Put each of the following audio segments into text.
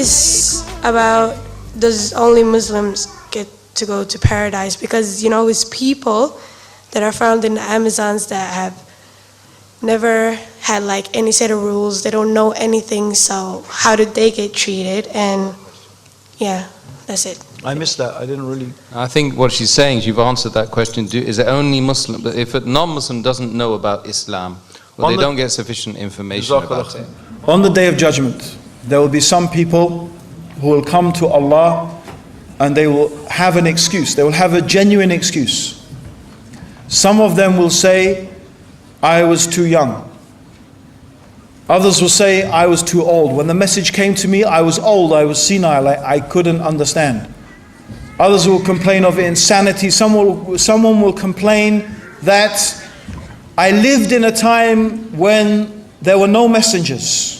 It's about, does only Muslims get to go to paradise? Because, you know, it's people that are found in the Amazons that have never had like any set of rules. They don't know anything, so how did they get treated? And yeah, that's it. I missed that. I didn't really. I think what she's saying is you've answered that question. Is it only Muslim? But if a non-Muslim doesn't know about Islam, or they don't get sufficient information about it. On the Day of Judgment, there will be some people who will come to Allah and they will have an excuse. They will have a genuine excuse. Some of them will say, I was too young. Others will say, I was too old. When the message came to me, I was old, I was senile, I couldn't understand. Others will complain of insanity. Someone will complain that I lived in a time when there were no messengers.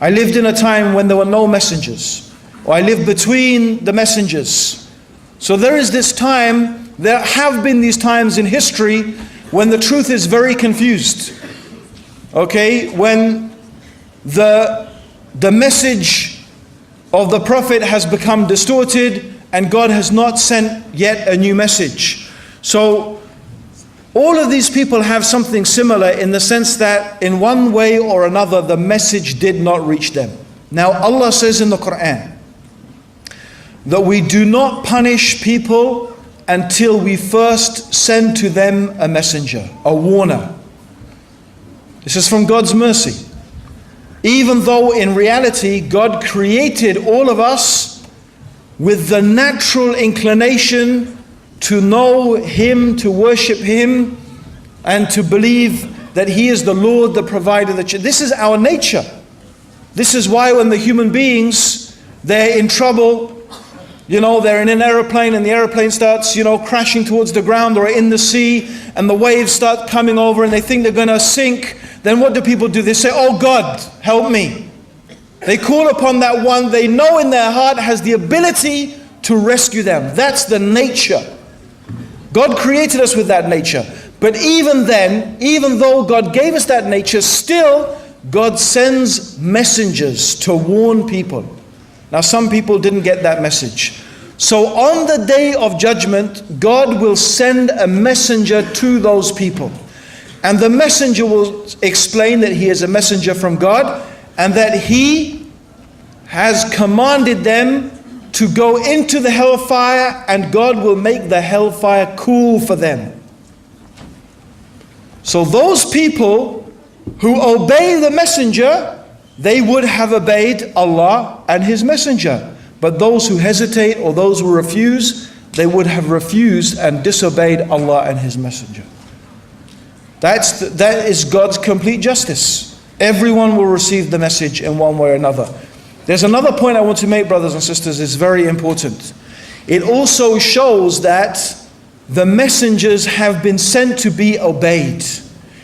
I lived in a time when there were no messengers. Or I lived between the messengers. So there is this time, there have been these times in history when the truth is very confused. Okay, when the message of the Prophet has become distorted and God has not sent yet a new message. So all of these people have something similar in the sense that in one way or another the message did not reach them. Now Allah says in the Quran that we do not punish people until we first send to them a messenger, a warner. This is from God's mercy. Even though in reality God created all of us with the natural inclination to know Him, to worship Him, and to believe that He is the Lord, the provider. This is our nature. This is why when the human beings, they're in trouble, you know, they're in an aeroplane and the aeroplane starts, you know, crashing towards the ground, or in the sea and the waves start coming over and they think they're going to sink, then what do people do? They say, oh God, help me. They call upon that one they know in their heart has the ability to rescue them. That's the nature. God created us with that nature. But even then, even though God gave us that nature, still God sends messengers to warn people. Now some people didn't get that message. So on the Day of Judgment, God will send a messenger to those people. And the messenger will explain that he is a messenger from God and that he has commanded them to go into the hellfire, and God will make the hellfire cool for them. So those people who obey the messenger, they would have obeyed Allah and His messenger. But those who hesitate or those who refuse, they would have refused and disobeyed Allah and His messenger. That is God's complete justice. Everyone will receive the message in one way or another. There's another point I want to make, brothers and sisters, is very important. It also shows that the messengers have been sent to be obeyed.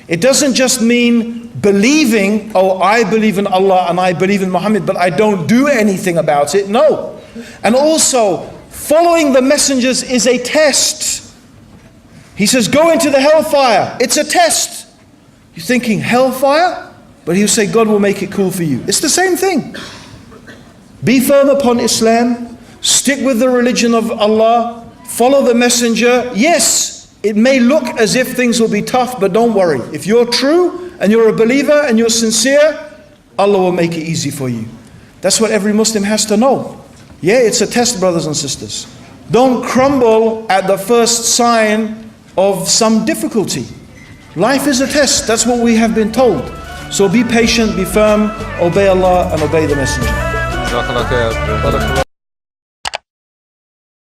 It doesn't just mean believing, oh, I believe in Allah and I believe in Muhammad, but I don't do anything about it. No. And also, following the messengers is a test. He says, go into the hellfire. It's a test. You're thinking, hellfire? But He'll say, God will make it cool for you. It's the same thing. Be firm upon Islam. Stick with the religion of Allah. Follow the messenger. Yes, it may look as if things will be tough, but don't worry. If you're true and you're a believer and you're sincere, Allah will make it easy for you. That's what every Muslim has to know. Yeah, it's a test, brothers and sisters. Don't crumble at the first sign of some difficulty. Life is a test. That's what we have been told. So be patient, be firm, obey Allah and obey the messenger.